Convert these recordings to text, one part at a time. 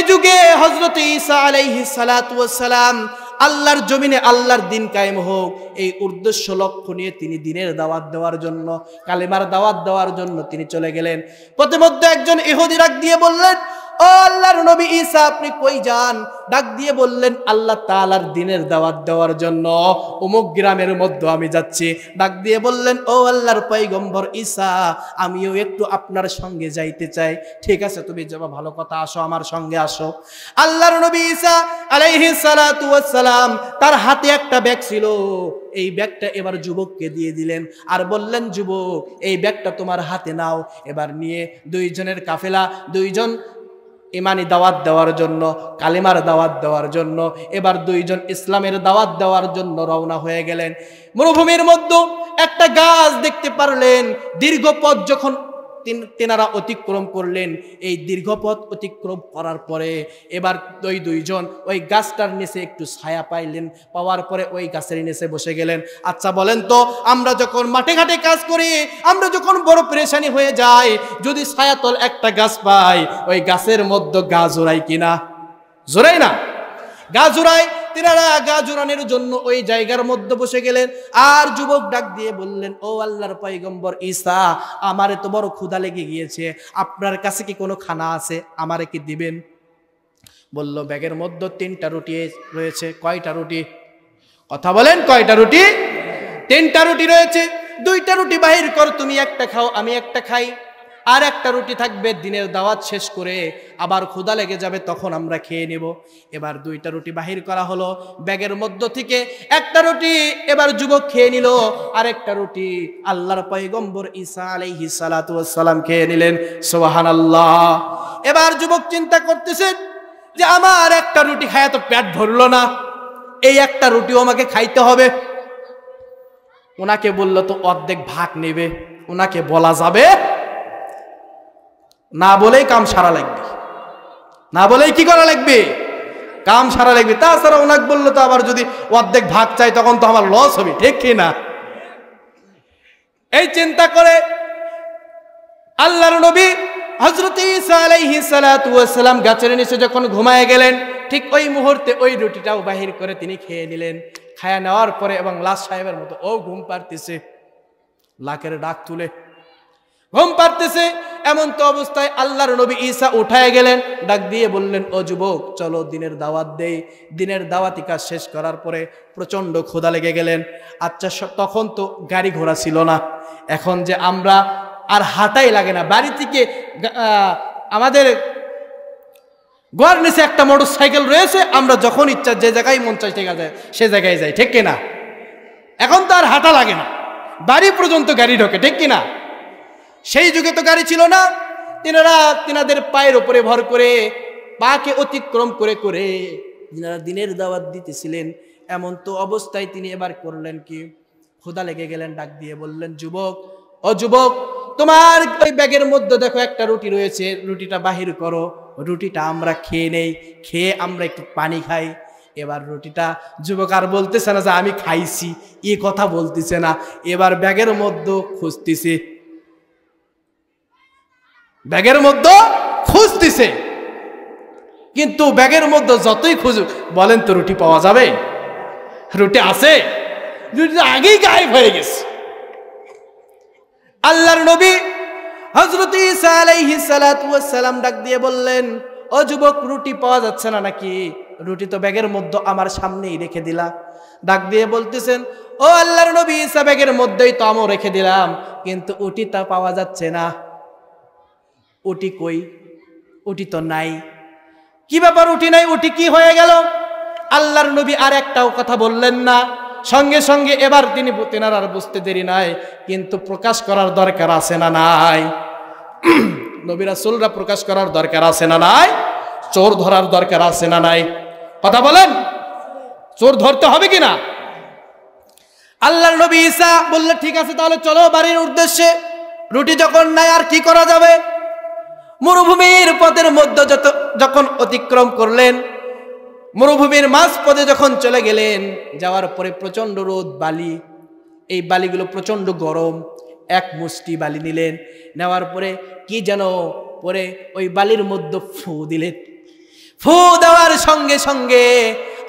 যুগে হযরত ঈসা আলাইহিস সালাতু ওয়াস সালাম আল্লাহর জমিনে আল্লাহর দিন কায়েম হোক এই উদ্দেশ্য লক্ষ্য নিয়ে তিনি দ্বীনের দাওয়াত দেওয়ার জন্য, কালেমার দাওয়াত দেওয়ার জন্য তিনি চলে গেলেন। প্রতিমধ্যে একজন ইহুদি ডাক দিয়ে বললেন, ও আল্লাহর নবী ঈসা, আপনি কই যান? ডাক দিয়ে বললেন, আল্লাহ তাআলার দ্বীনের দাওয়াত দেওয়ার জন্য অমুক গ্রামের মধ্যে আমি যাচ্ছি। ডাক দিয়ে বললেন, ও আল্লাহর পয়গম্বর ঈসা, আমিও একটু আপনার সঙ্গে যাইতে চাই। ঠিক আছে, তুমি যাবা, ভালো কথা, আসো, আমার সঙ্গে আসো। আল্লাহর নবী ঈসা আলাইহিস সালাতু ওয়াস সালাম তার হাতে একটা ব্যাগ ছিল, এই ব্যাগটা এবার যুবককে দিয়ে দিলেন আর বললেন, যুবক, এই ব্যাগটা তোমার হাতে নাও। এবার নিয়ে দুইজনের কাফেলা, দুইজন ইমানি দাওয়াত দেওয়ার জন্য, কালিমার দাওয়াত দেওয়ার জন্য, এবার দুইজন ইসলামের দাওয়াত দেওয়ার জন্য রওনা হয়ে গেলেন। মরুভূমির মধ্যে একটা গাছ দেখতে পারলেন। দীর্ঘ পথ যখন তেনারা অতিক্রম করলেন, এই দীর্ঘ পথ অতিক্রম করার পরে এবার ওই দুইজন ওই গাছটার নিচে একটু ছায়া পাইলেন। পাওয়ার পরে ওই গাছের নিচে বসে গেলেন। আচ্ছা বলেন তো, আমরা যখন মাঠে ঘাটে কাজ করি, আমরা যখন বড় পেরেশানি হয়ে যায়, যদি ছায়াতল একটা গাছ পাই, ওই গাছের মধ্যে গা জোড়াই কিনা? জোড়াই না? গা জোড়াই। তিনারা গা জোড়ানোর জন্য ওই জায়গার মধ্যে বসে গেলেন। আর যুবক ডাক দিয়ে বললেন, ও আল্লাহর পয়গম্বর ঈসা, আমারে তো বড় ক্ষুধা লেগে গিয়েছে, আপনার কাছে কি কোনো খানা আছে? আমারে কি দিবেন? বলল, ব্যাগের মধ্যে 3টা রুটি রয়েছে। কয়টা রুটি? কথা বলেন, কয়টা রুটি? 3টা রুটি রয়েছে। 2টা রুটি বাহির কর, তুমি একটা খাও, আমি একটা খাই। আর একটা রুটি থাকবে, দিনের দাওয়াত শেষ করে আবার ক্ষুধা লেগে যাবে, তখন আমরা খেয়ে নেব। এবার 2টা রুটি বাহির করা হলো ব্যাগের মধ্য থেকে। একটা রুটি এবার যুবক খেয়ে নিল, আর একটা রুটি আল্লাহর পয়গম্বর ঈসা আলাইহিস সালাতু ওয়াস সালাম খেয়ে নিলেন। সুবহানাল্লাহ। এবার যুবক চিন্তা করতেছেন যে আমার একটা রুটি খায়া তো পেট ভরলো না, এই একটা রুটিও আমাকে খাইতে হবে। ওনাকে বলল তো অর্ধেক ভাগ নেবে, ওনাকে বলা যাবে না, বলেই কাম সারা লাগবে, না বলেই কি করা লাগবে? কাম সারা লাগবে। তাছাড়া ওনাকে বললো তো আবার যদি অর্ধেক ভাগ চাই, তখন তো আমার লস হবে, ঠিক কি না? এই চিন্তা করে আল্লাহর নবী হযরত ঈসা আলাইহিস সালাতু ওয়াস সালাম গাছের নিচে যখন ঘুমায় গেলেন, ঠিক ওই মুহূর্তে ওই রুটিটাও বাহির করে তিনি খেয়ে নিলেন। খায়া নেওয়ার পরে এবং লাশ সাহেবের মতো ও ঘুম পাড়তেছে, লাকের ডাক তুলে ঘুম পাড়তেছে। এমন তো অবস্থায় আল্লাহর নবী ঈসা উঠায় গেলেন, ডাক দিয়ে বললেন, ও যুবক, চলো দিনের দাওয়াত দেই। দিনের দাওয়াতি কাজ শেষ করার পরে প্রচন্ড ক্ষুধা লেগে গেলেন। আচ্ছা, তখন তো গাড়ি ঘোড়া ছিল না, এখন যে আমরা আর হাঁটাই লাগে না, বাড়ি থেকে আমাদের গোয়ার নিচে একটা মোটর সাইকেল রয়েছে, আমরা যখন ইচ্ছা যে জায়গায় মন চাই ঠিক আছে সে জায়গায় যাই, ঠিক কিনা? এখন তো আর হাঁটা লাগে না, বাড়ি পর্যন্ত গাড়ি ঢোকে, ঠিক কিনা? সেই যুগে তো গাড়ি ছিল না। তিনারা তিনাদের পায়ের উপরে ভর করে, পাকে অতিক্রম করে করে তিনারা দিনের দাওয়াত দিতেছিলেন। এমন তো অবস্থায় তিনি এবার করলেন কি, ক্ষুধা লেগে গেলেন। ডাক দিয়ে বললেন, যুবক, ও যুবক, তোমার ওই ব্যাগের মধ্যে দেখো একটা রুটি রয়েছে, রুটিটা বাহির করো, রুটিটা আমরা খেয়ে নেই, খেয়ে আমরা একটু পানি খাই। এবার রুটিটা যুবক আর বলতেছে না যে আমি খাইছি, এ কথা বলতেছে না। এবার ব্যাগের মধ্যে খুঁজতেছে, ব্যাগের মধ্যে খুঁজতেছে, কিন্তু ব্যাগের মধ্যে যতই খুঁজুক, বলেন তো রুটি পাওয়া যাবে? রুটি আছে? রুটিটা আগেই গায়েব হয়ে গেছে। আল্লাহর নবী হযরত ঈসা আলাইহিস সালাতু ওয়াস সালাম ডাক দিয়ে বললেন, ও যুবক, রুটি পাওয়া যাচ্ছে না নাকি? রুটি তো ব্যাগের মধ্যে আমার সামনেই রেখে দিলা। ডাক দিয়ে বলতেছেন, ও আল্লাহর নবী ঈসা, ব্যাগের মধ্যেই তো আমও রেখে দিলাম, কিন্তু উটি তা পাওয়া যাচ্ছে না। উটি কই? উটি তো নাই। কি ব্যাপার, উটি নাই? উটি কি হয়ে গেল? আল্লাহর নবী আর একটাও কথা বললেন না। সঙ্গে সঙ্গে এবার তেনার আর বুঝতে দেরি নাই, কিন্তু প্রকাশ করার দরকার আছে না নাই? নবী রাসূলরা প্রকাশ করার দরকার আছে না নাই? চোর ধরার দরকার আছে না নাই? কথা বলেন, চোর ধরতে হবে কিনা? আল্লাহর নবী ঈসা বললেন, ঠিক আছে, তাহলে চলো বাড়ির উদ্দেশ্যে। রুটি যখন নাই আর কি করা যাবে? মরুভূমির পথের মধ্যে যখন অতিক্রম করলেন, মরুভূমির মাঝ পথে যখন চলে গেলেন, যাওয়ার পরে প্রচন্ড রোদ, বালি, এই বালিগুলো প্রচন্ড গরম। এক মুষ্টি বালি নিলেন, নেওয়ার পরে কি যেন পরে ওই বালির মধ্যে ফু দিলেন। ফু দেওয়ার সঙ্গে সঙ্গে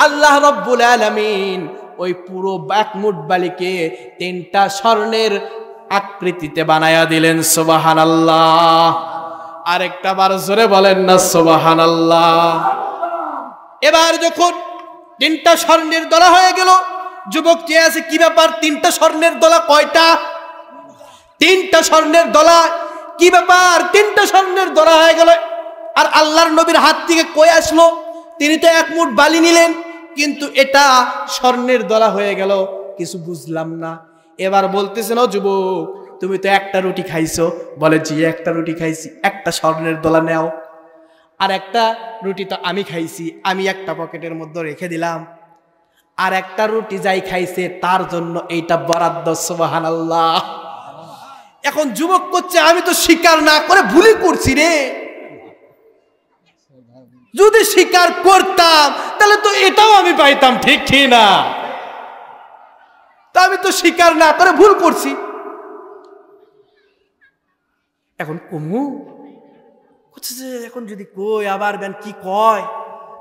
আল্লাহ রব্বুল আলামিন ওই পুরো বাকমুট বালিকে 3টা স্বর্ণের আকৃতিতে বানায়া দিলেন। সুবহানাল্লাহ। আরেকটা বার জোরে বলেন না সুবহানাল্লাহ। এবার যখন 3টা স্বর্ণের দলা হয়ে গেল, যুবক চেয়ে আছে কি ব্যাপার, 3টা স্বর্ণের দলা কয়টা? 3টা স্বর্ণের দলা, কি ব্যাপার 3টা স্বর্ণের দলা হয়ে গেল? আর আল্লাহর নবীর হাত থেকে কই আসলো? তিনি তো এক মুঠ বালি নিলেন, কিন্তু এটা স্বর্ণের দলা হয়ে গেল, কিছু বুঝলাম না। এবার বলতেছেন, ও যুবক তুমি তো একটা রুটি খাইছো। বলে জি একটা রুটি খাইছি। একটা স্বর্ণের দলা নেও। আর একটা রুটি তো আমি খাইছি, আমি একটা পকেটের মধ্যে রেখে দিলাম। আর একটা রুটি যাই খাইছে তার জন্য এইটা বরাদ্দ। সুবহানাল্লাহ। এখন যুবক করছে আমি তো স্বীকার না করে ভুলই করছি রে, যদি স্বীকার করতাম তাহলে তো এটাও আমি পাইতাম, ঠিক কি না? তা আমি তো স্বীকার না করে ভুল করছি। এখন কমু করছে যে এখন যদি কই আবার বেন কি কয়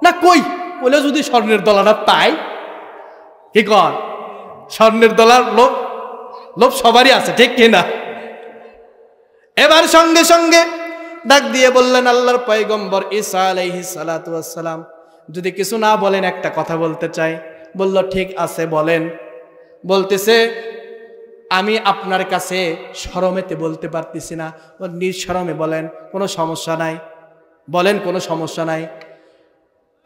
না, কই বলে যদি স্বর্ণের দলাটা পাই, কি কয় স্বর্ণের দলার লোভ লোভ সবারই আছে, ঠিক কি না? এবার সঙ্গে সঙ্গে ডাক দিয়ে বললেন আল্লাহর পয়গম্বর ঈসা আলাইহিস সালাতু ওয়াস সালাম, যদি কিছু না বলেন একটা কথা বলতে চাই। বলল ঠিক আছে বলেন। বলতেছে আমি আপনার কাছে শরমেতে বলতে পারতেছি না, নিঃশরমে বলেন, কোনো সমস্যা নাই, বলেন কোনো সমস্যা নাই।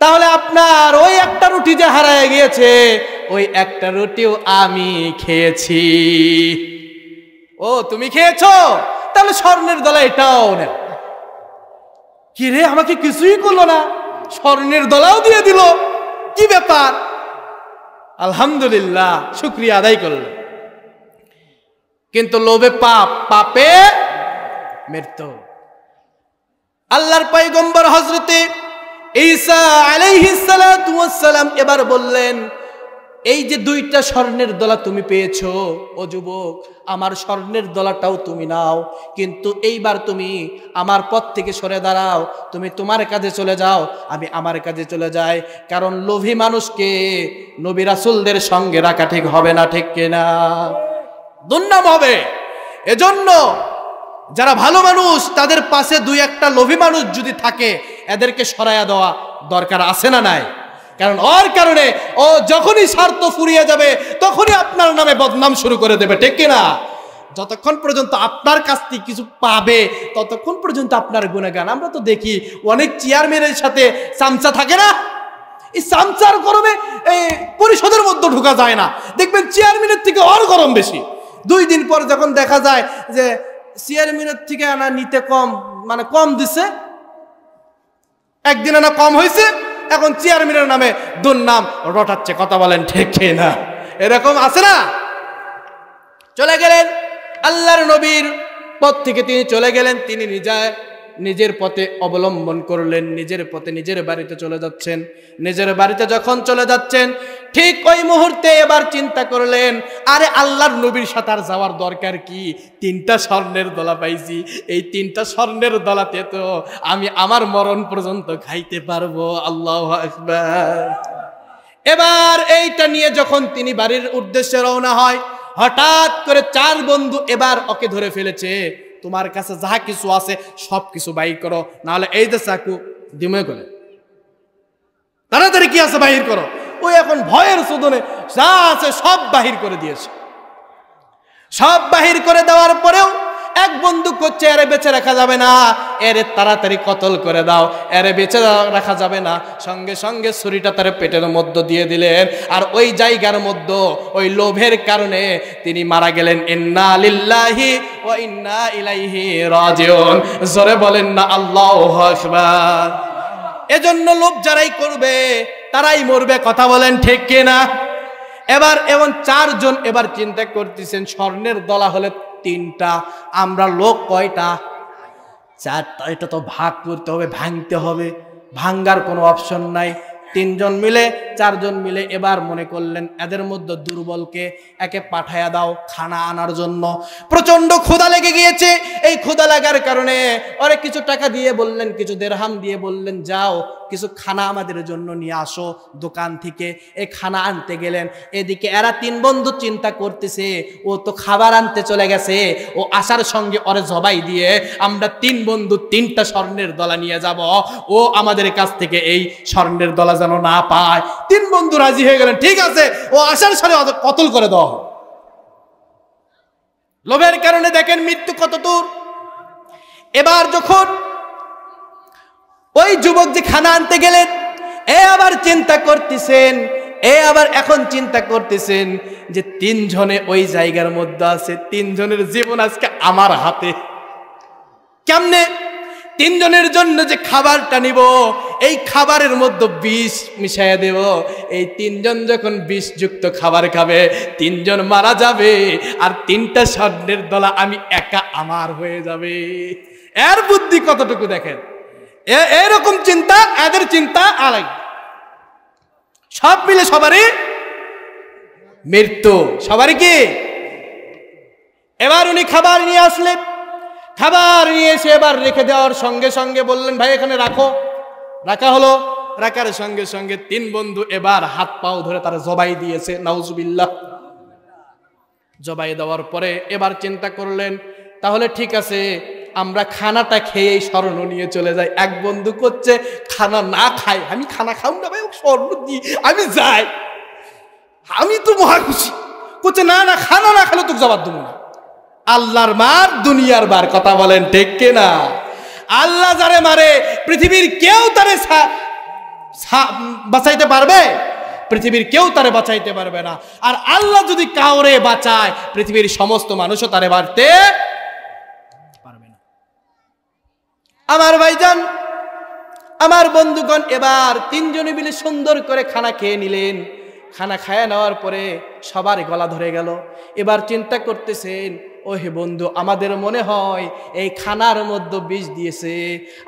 তাহলে আপনার ওই একটা রুটি যে হারায় গিয়েছে, ওই একটা রুটিও আমি খেয়েছি। ও তুমি খেয়েছো, তাহলে স্বর্ণের দলা এটাও নেন। কি রে, আমাকে কিছুই করলো না, স্বর্ণের দলাও দিয়ে দিল, কি ব্যাপার? আলহামদুলিল্লাহ, শুকরিয়া আদায় করলো। কিন্তু লোভে পাপ, পাপে মৃত্যু। আল্লাহর পয়গম্বর হযরতে ঈসা আলাইহিস সালাতু ওয়াস সালাম এবার বললেন, এই যে 2টা স্বর্ণের দলা তুমি পেয়েছো, ও যুবক আমার স্বর্ণের দলাটাও তুমি নাও, কিন্তু এইবার তুমি আমার পথ থেকে সরে দাঁড়াও, তুমি তোমার কাজে চলে যাও, আমি আমার কাজে চলে যাই। কারণ লোভী মানুষকে নবী রাসূলদের সঙ্গে রাখা ঠিক হবে না, ঠিক কিনা? দুর্নাম হবে। এজন্য যারা ভালো মানুষ তাদের পাশে 2-1টা লোভী মানুষ যদি থাকে, এদেরকে সরাইয়া দেওয়া দরকার আছে না নাই? কারণ ওর কারণে ও যখনই স্বার্থ ফুরিয়ে যাবে তখনই আপনার নামে বদনাম শুরু করে দেবে, ঠিক কিনা? যতক্ষণ পর্যন্ত আপনার কাছ থেকে কিছু পাবে ততক্ষণ পর্যন্ত আপনার গুণগান। আমরা তো দেখি অনেক চেয়ারম্যানের সাথে চামচা থাকে না, এই চামচার গরমে এই পরিষদের মধ্যে ঢোকা যায় না, দেখবেন চেয়ারম্যানের থেকে ওর গরম বেশি। 2 দিন পর যখন দেখা যায় যে চেয়ারম্যানের থেকে আনা নিতে কম, মানে কম দিছে, একদিন আনা কম হয়েছে, এখন চেয়ারম্যানের নামে দুর্নাম রটাচ্ছে। কথা বলেন ঠিক না? এরকম আছে না? চলে গেলেন আল্লাহর নবীর পথ থেকে, তিনি চলে গেলেন, তিনি নিজের পথে অবলম্বন করলেন, নিজের পথে নিজের বাড়িতে চলে যাচ্ছেন। নিজের বাড়িতে যখন চলে যাচ্ছেন, ঠিক ওই মুহূর্তে এবার চিন্তা করলেন, আরে আল্লাহর নবীর সাথে আর যাওয়ার দরকার কি? 3টা স্বর্ণের দলা পাইছি, এই 3টা স্বর্ণের দলাতে তো আমি আমার মরণ পর্যন্ত খাইতে পারবো। আল্লাহু আকবার। এবার এইটা নিয়ে যখন তিনি বাড়ির উদ্দেশ্যে রওনা হয়, হঠাৎ করে 4 বন্ধু এবার ওকে ধরে ফেলেছে। তোমার কাছে যা কিছু আছে সব কিছু বাইর করো, নাহলে এই যে চাকু দিমে গেলে, তাড়াতাড়ি কি আছে বাহির করো। ওই এখন ভয়ের সুদনে যা আছে সব বাহির করে দিয়েছে। সব বাহির করে দেওয়ার পরেও এক বন্ধু করছে, এরে বেঁচে রাখা যাবে না, এরে তাড়াতাড়ি কতল করে দাও, এরে বেঁচে রাখা যাবে না। সঙ্গে সঙ্গে ছুরিটা তার পেটের মধ্যে দিয়ে দিলেন, আর ওই জায়গার মধ্যে ওই লোভের কারণে তিনি মারা গেলেন। ইন্না লিল্লাহি ওয়া ইন্না ইলাইহি রাজিউন। জোরে বলেন না আল্লাহু আকবার। এজন্য লোভ যারাই করবে তারাই মরবে। কথা বলেন ঠিক কিনা? এবার এমন 4 জন এবার চিন্তা করতেছেন, স্বর্ণের দলা হলে 3টা, আমরা লোক কয়টা? 4টা। এটা তো ভাগ করতে হবে, ভাঙতে হবে, ভাঙ্গার কোনো অপশন নাই। 3 জন মিলে চারজন মিলে এবার মনে করলেন এদের মধ্যে দুর্বলকে একে পাঠায়া দাও খানা আনার জন্য। প্রচন্ড ক্ষুধা লেগে গিয়েছে, এই ক্ষুধা লাগার কারণে ওরে কিছু টাকা দিয়ে বললেন, কিছু দিরহাম দিয়ে বললেন যাও কিছু খানা আমাদের জন্য নিয়ে আসো দোকান থেকে। এই খানা আনতে গেলেন, এদিকে এরা তিন বন্ধু চিন্তা করতেছে ও তো খাবার আনতে চলে গেছে, ও আসার সঙ্গে ওরে জবাই দিয়ে আমরা তিন বন্ধু তিনটা স্বর্ণের দলা নিয়ে যাব, ও আমাদের কাছ থেকে এই স্বর্ণের দলা যেন না পায়। তিন বন্ধু রাজি হয়ে গেলেন, ঠিক আছে ও আসার সাথে কতল করে দাও। লোভের কারণে দেখেন মৃত্যু কত দূর। এবার যখন ওই যুবক যে খানা আনতে গেলেন, আবার চিন্তা করতেছেন, আবার এখন চিন্তা করতেছেন যে তিনজনে ওই জায়গার মধ্যে আছে, তিনজনের জীবন আজকে আমার হাতে। কেমনে তিনজনের জন্য যে খাবারটা নিব, এই খাবারের মধ্যে বিষ মিশাইয়া দেব, এই তিনজন যখন বিষযুক্ত খাবার খাবে তিনজন মারা যাবে, আর তিনটা স্বর্ণের দলা আমি একা আমার হয়ে যাবে। এর বুদ্ধি কতটুকু দেখেন, এরকম চিন্তা, এদের চিন্তা আলাদা। সব মিলে সবারই মৃত্যু, সবারই কি। এবার উনি খাবার নিয়ে আসলেন, খাবার নিয়ে এসে এবার রেখে দেওয়ার সঙ্গে সঙ্গে বললেন ভাই এখানে রাখো। রাখা হলো, রাখার সঙ্গে সঙ্গে তিন বন্ধু এবার হাত পাও ধরে তারা জবাই দিয়েছে, নাউজুবিল্লাহ। জবাই দেওয়ার পরে এবার চিন্তা করলেন তাহলে ঠিক আছে আমরা খানাটা খেয়ে স্বর্ণ নিয়ে চলে যাই। এক বন্ধু করছে খানা না খাই, আমি খানা খাও না ভাই, স্বর্ণ দিই আমি যাই, আমি তো মহা খুশি। করছে না না খানা না খেলে তোকে জবাব দেবো না। আল্লাহর মার দুনিয়ার বার, কথা বলেন ঠিক কিনা? আল্লাহ যারে মারে পৃথিবীর কেউ তারে বাঁচাইতে পারবে? পৃথিবীর কেউ তারে বাঁচাইতে পারবে না। আর আল্লাহ যদি কাউরে বাঁচায় পৃথিবীর সমস্ত মানুষও তারে বাড়তে পারবে না। আমার ভাইজান, আমার বন্ধুগণ, এবার তিনজনে মিলে সুন্দর করে খানা খেয়ে নিলেন। খানা খায়া নেওয়ার পরে সবার গলা ধরে গেল। এবার চিন্তা করতেছেন ও হে বন্ধু, আমাদের মনে হয় এই খানার মধ্যে বিষ দিয়েছে,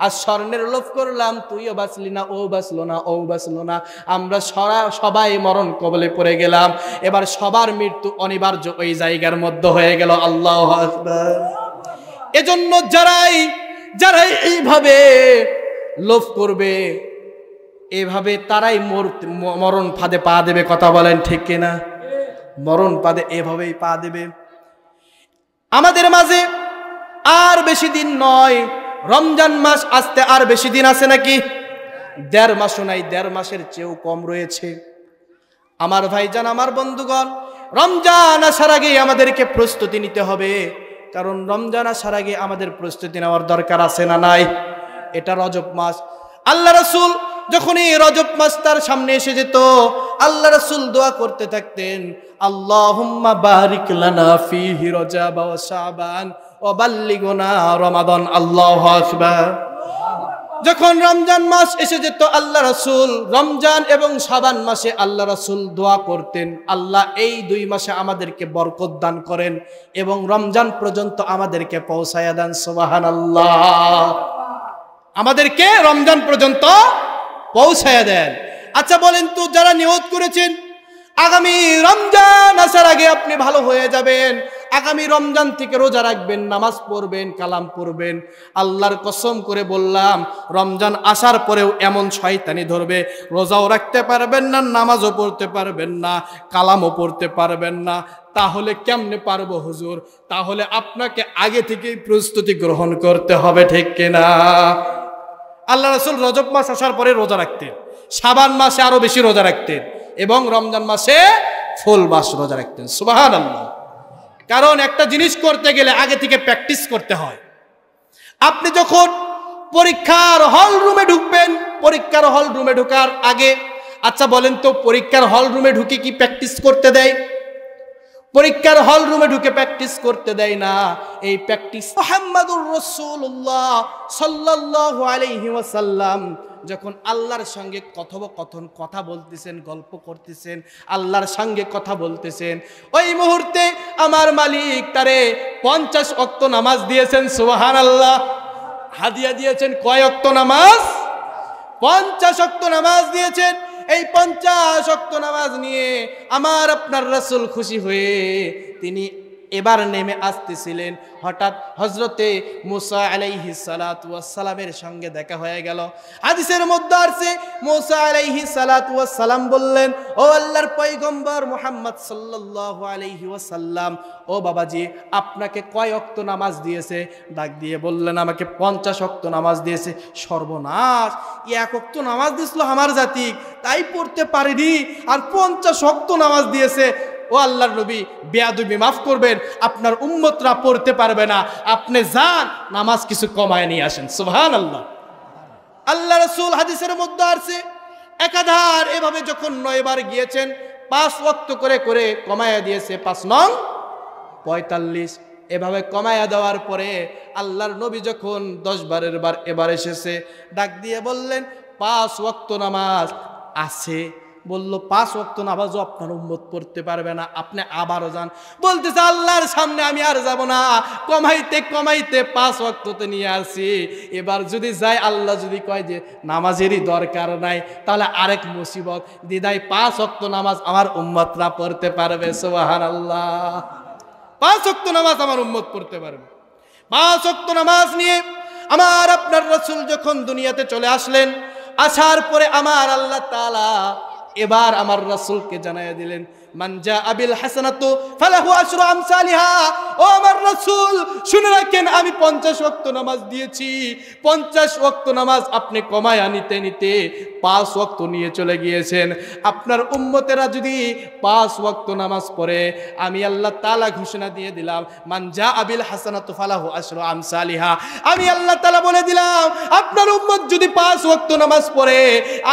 আর স্বর্ণের লোভ করলাম, তুইও বাঁচলি না, ও বাঁচলো না, ও বাঁচলো না, আমরা সবাই মরণ কবলে পড়ে গেলাম। এবার সবার মৃত্যু অনিবার্য ওই জায়গার মধ্যে হয়ে গেল। আল্লাহু আকবার। এজন্য যারাই এইভাবে লোভ করবে, এভাবে তারাই মরণ ফাঁদে পা দেবে, কথা বলেন ঠিক কিনা? মরণ ফাঁদে এভাবেই পা দেবে। আমাদের মাঝে আর বেশি দিন নয়, রমজান মাস আসতে আর বেশি দিন আছে নাকি? 1.5 মাসও নাই, 1.5 মাসের চেয়েও কম রয়েছে। আমার ভাইজান, আমার বন্ধুগণ, রমজান আসার আগে আমাদেরকে প্রস্তুতি নিতে হবে। কারণ রমজান আসার আগে আমাদের প্রস্তুতি নেওয়ার দরকার আছে না নাই? এটা রজব মাস। আল্লাহ রাসূল যখনই রজব মাস তার সামনে এসে যেত, আল্লাহ রাসূল দোয়া করতে থাকতেন, আল্লাহুম্মা বারিক লানা ফীহি রজব ওয়া শাবান ওয়া বাল্লিগনা রমাদান। আল্লাহু আকবার। যখন রমজান মাস এসে যেত, আল্লাহ রাসূল রমজান এবং শাবান মাসে আল্লাহ রাসূল দোয়া করতেন, আল্লাহ এই 2 মাসে আমাদেরকে বরকত দান করেন এবং রমজান পর্যন্ত আমাদেরকে পৌঁছায়া দেন। সুবহানাল্লাহ। আমাদেরকে রমজান পর্যন্ত পৌঁছায়া দেন। আচ্ছা বলেন তো, যারা নিয়ত করেছেন আগামী রমজান আসার আগে আপনি ভালো হয়ে যাবেন, আগামী রমজান থেকে রোজা রাখবেন, নামাজ পড়বেন, কালাম পড়বেন, আল্লাহর কসম করে বললাম রমজান আসার পরেও এমন শয়তানি ধরবে, রোজাও রাখতে পারবেন না, নামাজও পড়তে পারবেন না, কালামও পড়তে পারবেন না। তাহলে কেমনে পারবো হুজুর? তাহলে আপনাকে আগে থেকেই প্রস্তুতি গ্রহণ করতে হবে, ঠিক কিনা? আল্লাহ রাসূল রজব মাস আসার পরে রোজা রাখতেন, শাবান মাসে আরো বেশি রোজা রাখতেন এবং রমজান মাসে ফুল মাস রোজা রাখতেন। সুবহানাল্লাহ। কারণ একটা জিনিস করতে গেলে আগে থেকে প্র্যাকটিস করতে হয়। আপনি যখন পরীক্ষার হল রুমে ঢুকবেন, পরীক্ষার হল রুমে ঢোকার আগে, আচ্ছা বলেন তো, পরীক্ষার হল রুমে ঢুকে কি প্র্যাকটিস করতে দেয়? পরীক্ষার হল রুমে ঢুকে প্র্যাকটিস করতে দেয় না। এই প্র্যাকটিস মুহাম্মাদুর রাসূলুল্লাহ সাল্লাল্লাহু আলাইহি ওয়াসাল্লাম যখন আল্লাহর সঙ্গে কথোপকথন, কথা বলতেছেন, গল্প করতেছেন, আল্লাহর সঙ্গে কথা বলতেছেন, ওই মুহূর্তে আমার মালিক তারে 50 ওয়াক্ত নামাজ দিয়েছেন। সুবহানাল্লাহ। হাদিয়া দিয়েছেন কয় ওয়াক্ত নামাজ? 50 ওয়াক্ত নামাজ দিয়েছেন। এই 50 ওয়াক্ত নামাজ নিয়ে আমার আপনার রাসূল খুশি হয়ে তিনি এবার নেমে আসতেছিলেন। হঠাৎ হযরতে মুসা আলাইহিস সালাতু ওয়াস সালামের সঙ্গে দেখা হয়ে গেল। হাদিসের মধ্যে আছে মুসা আলাইহিস সালাতু ওয়াস সালাম বললেন, ও আল্লাহর পয়গম্বর মুহাম্মদ সাল্লাল্লাহু আলাইহি ওয়াসাল্লাম, ও বাবাজি আপনাকে কয় ওয়াক্ত নামাজ দিয়েছে? ডাক দিয়ে বললেন, আমাকে 50 ওয়াক্ত নামাজ দিয়েছে। সর্বনাশ, এক ওয়াক্ত নামাজ দিছিল আমার জাতি, তাই পড়তে পারিনি, আর 50 ওয়াক্ত নামাজ দিয়েছে। ও আল্লাহর নবী, বেয়াদবি মাফ করবেন, আপনার উম্মতরা পড়তে পারবে না, আপনি যান নামাজ কিছু কমায় নিয়ে আসেন। সুবহানাল্লাহ। আল্লাহ রাসূল হাদিসের মধ্যে আছে একাধার এভাবে যখন 9 বার গিয়েছেন, 5 ওয়াক্ত করে করে কমায়া দিয়েছে, 5 নং 45। এভাবে কমায়া দেওয়ার পরে আল্লাহর নবী যখন 10 বারের বার এবার এসেছে, ডাক দিয়ে বললেন 5 ওয়াক্ত নামাজ আছে। বলল 5 ওয়াক্ত নামাজও আপনার উম্মত পড়তে পারবে না, আপনি আবারও যান। বলতেছে আল্লাহর সামনে আমি আর যাব না, কমাইতে কমাইতে 5 ওয়াক্ততে নিয়ে আসি, এবার যদি যাই আল্লাহ যদি কয় যে নামাজেরই দরকার নাই, তাহলে আরেক মুসিবত দিদাই 5 ওয়াক্ত নামাজ আমার উম্মতরা পড়তে পারবে। সুবহানাল্লাহ। 5 ওয়াক্ত নামাজ আমার উম্মত পড়তে পারবে। 5 ওয়াক্ত নামাজ নিয়ে আমার আপনার রাসূল যখন দুনিয়াতে চলে আসলেন, আসার পরে আমার আল্লাহ তাআলা এবার আমার রাসূলকে জানাইয়া দিলেন, মান জাআ বিল হাসানাতু ফালাহু আশরু আমসালিহা। ও আমার রাসূল শুনে রাখেন, আমি 50 ওয়াক্ত নামাজ দিয়েছি, 50 ওয়াক্ত নামাজ আপনি কমায়া নিতে নিতে 5 ওয়াক্ত নিয়ে চলে গিয়েছেন। আপনার উম্মতেরা যদি 5 ওয়াক্ত নামাজ পড়ে, আমি আল্লাহ তাআলা ঘোষণা দিয়ে দিলাম, মান জাআ বিল হাসানাতু ফালাহু আশরু আমসালিহা। আমি আল্লাহ তাআলা বলে দিলাম, আপনার উম্মত যদি 5 ওয়াক্ত নামাজ পড়ে,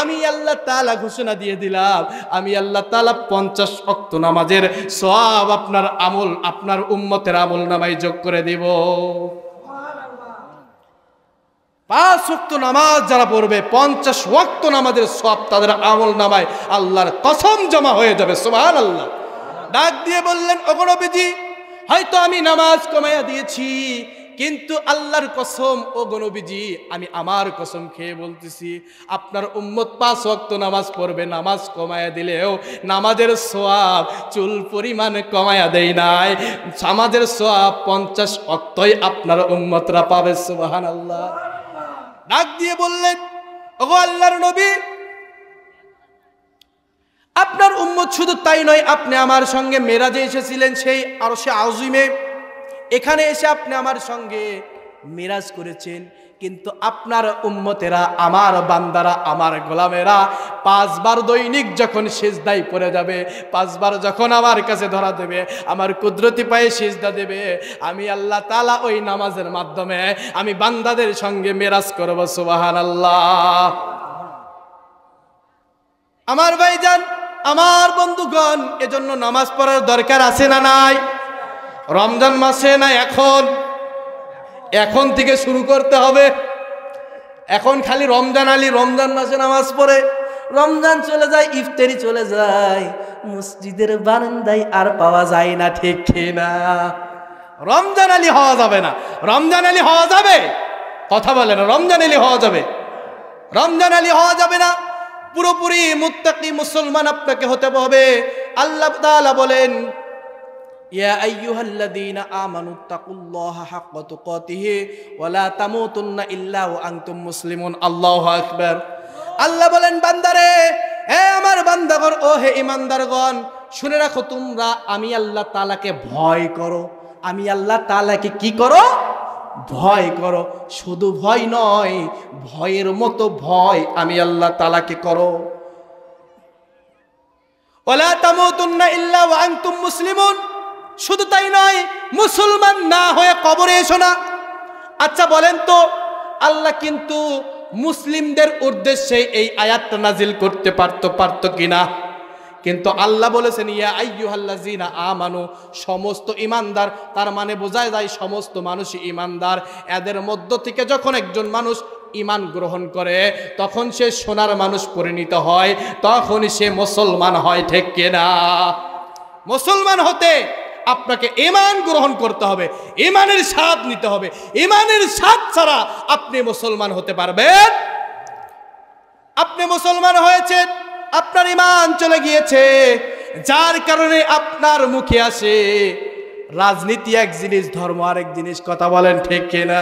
আমি আল্লাহ তাআলা ঘোষণা দিয়ে দিলাম, আমি আল্লাহ তাআলা 50 ওয়াক্ত নামাজের সওয়াব আপনার আমল, আপনার উম্মতের আমল নামায় যোগ করে দেব। 5 ওয়াক্ত নামাজ যারা পড়বে, 50 ওয়াক্ত নামাজের সওয়াব তাদের আমল নামায় আল্লাহর কসম জমা হয়ে যাবে। সুবহানাল্লাহ। ডাক দিয়ে বললেন, ওগো নবীজি, হয়তো আমি নামাজ কমায়া দিয়েছি, কিন্তু আল্লাহর কসম ওগো নবীজি, আমি আমার কসম খেয়ে বলতেছি, আপনার উম্মত 5 ওয়াক্ত নামাজ পড়বে, নামাজ কমায়া দিলেও নামাজের সওয়াব চুল পরিমাণ কমায়া দেই নাই, নামাজের সওয়াব 50 ওয়াক্তই আপনার উম্মতরা পাবে। সুবহানাল্লাহ। ডাক দিয়ে বললেন, ওগো আল্লাহর নবী, আপনার উম্মত শুধু তাই নয়, আপনি আমার সঙ্গে মেরাজে এসেছিলেন, সেই আরশে আযীমে, এখানে এসে আপনি আমার সঙ্গে মিরাজ করেছেন, কিন্তু আপনার উম্মতেরা, আমার বান্দারা, আমার গোলামেরা 5 বার দৈনিক যখন সিজদায় পড়ে যাবে, 5 বার যখন আমার কাছে ধরা দেবে, আমার কুদরতি পায়ে সিজদা দেবে, আমি আল্লাহ তাআলা ওই নামাজের মাধ্যমে আমি বান্দাদের সঙ্গে মিরাজ করব। সুবহানাল্লাহ। আমার ভাইজান, আমার বন্ধুগণ, এজন্য নামাজ পড়ার দরকার আছে না নাই? রমজান মাসে না এখন থেকে শুরু করতে হবে। এখন খালি রমজান আলী রমজান মাসে নামাজ পড়ে, রমজান চলে যায়, ইফতারি চলে যায়, মসজিদের বারান্দায় আর পাওয়া যায় না, ঠিক কিনা? রমজান আলী হওয়া যাবে না। রমজান আলী হওয়া যাবে? কথা বলে না। রমজান আলী হওয়া যাবে? রমজান আলী হওয়া যাবে না। পুরোপুরি মুত্তাকি মুসলমান আপনাকে হতে হবে। আল্লাহ তাআলা বলেন, ইয়া আইয়ুহাল্লাযীনা আমানুত্তাকুল্লাহা হাক্কা তুকাতিহি ওয়া লা তামুতুন্না ইল্লা ওয়া আনতুম মুসলিমুন। আল্লাহু আকবার। আল্লাহ বলেন, বান্দারে, হে আমার বান্দাগণ, ও হে ঈমানদারগণ, শুনে রাখো, তোমরা আমি আল্লাহ তাআলাকে ভয় করো। আমি আল্লাহ তাআলাকে কি করো? ভয় করো। শুধু ভয় নয়, ভয়ের মতো ভয় আমি আল্লাহ তাআলাকে করো। ওয়া লা তামুতুন্না ইল্লা ওয়া আনতুম মুসলিমুন। শুধু তাই নয়, মুসলমান না হয়ে কবরে এসো না। আচ্ছা বলেন তো, আল্লাহ কিন্তু মুসলিমদের উদ্দেশ্যে এই আয়াতটা নাজিল করতে পারতো কিনা? কিন্তু আল্লাহ বলেছেন, ইয়া আইয়ুহাল্লাযীনা আমানু, সমস্ত ঈমানদার। তার মানে বোঝা যায় সমস্ত মানুষই ঈমানদার। এদের মধ্য থেকে যখন একজন মানুষ ঈমান গ্রহণ করে, তখন সে সোনার মানুষ পরিণত হয়, তখন সে মুসলমান হয়, ঠিক কিনা? মুসলমান হতে আপনাকে ঈমান গ্রহণ করতে হবে, ঈমানের স্বাদ নিতে হবে। ঈমানের স্বাদ ছাড়া আপনি মুসলমান হতে পারবেন? আপনি মুসলমান হয়েছেন, আপনার ঈমান চলে গিয়েছে, যার কারণে আপনার মুখে আসে রাজনীতি এক জিনিস, ধর্ম আরেক জিনিস। কথা বলেন ঠিক কিনা?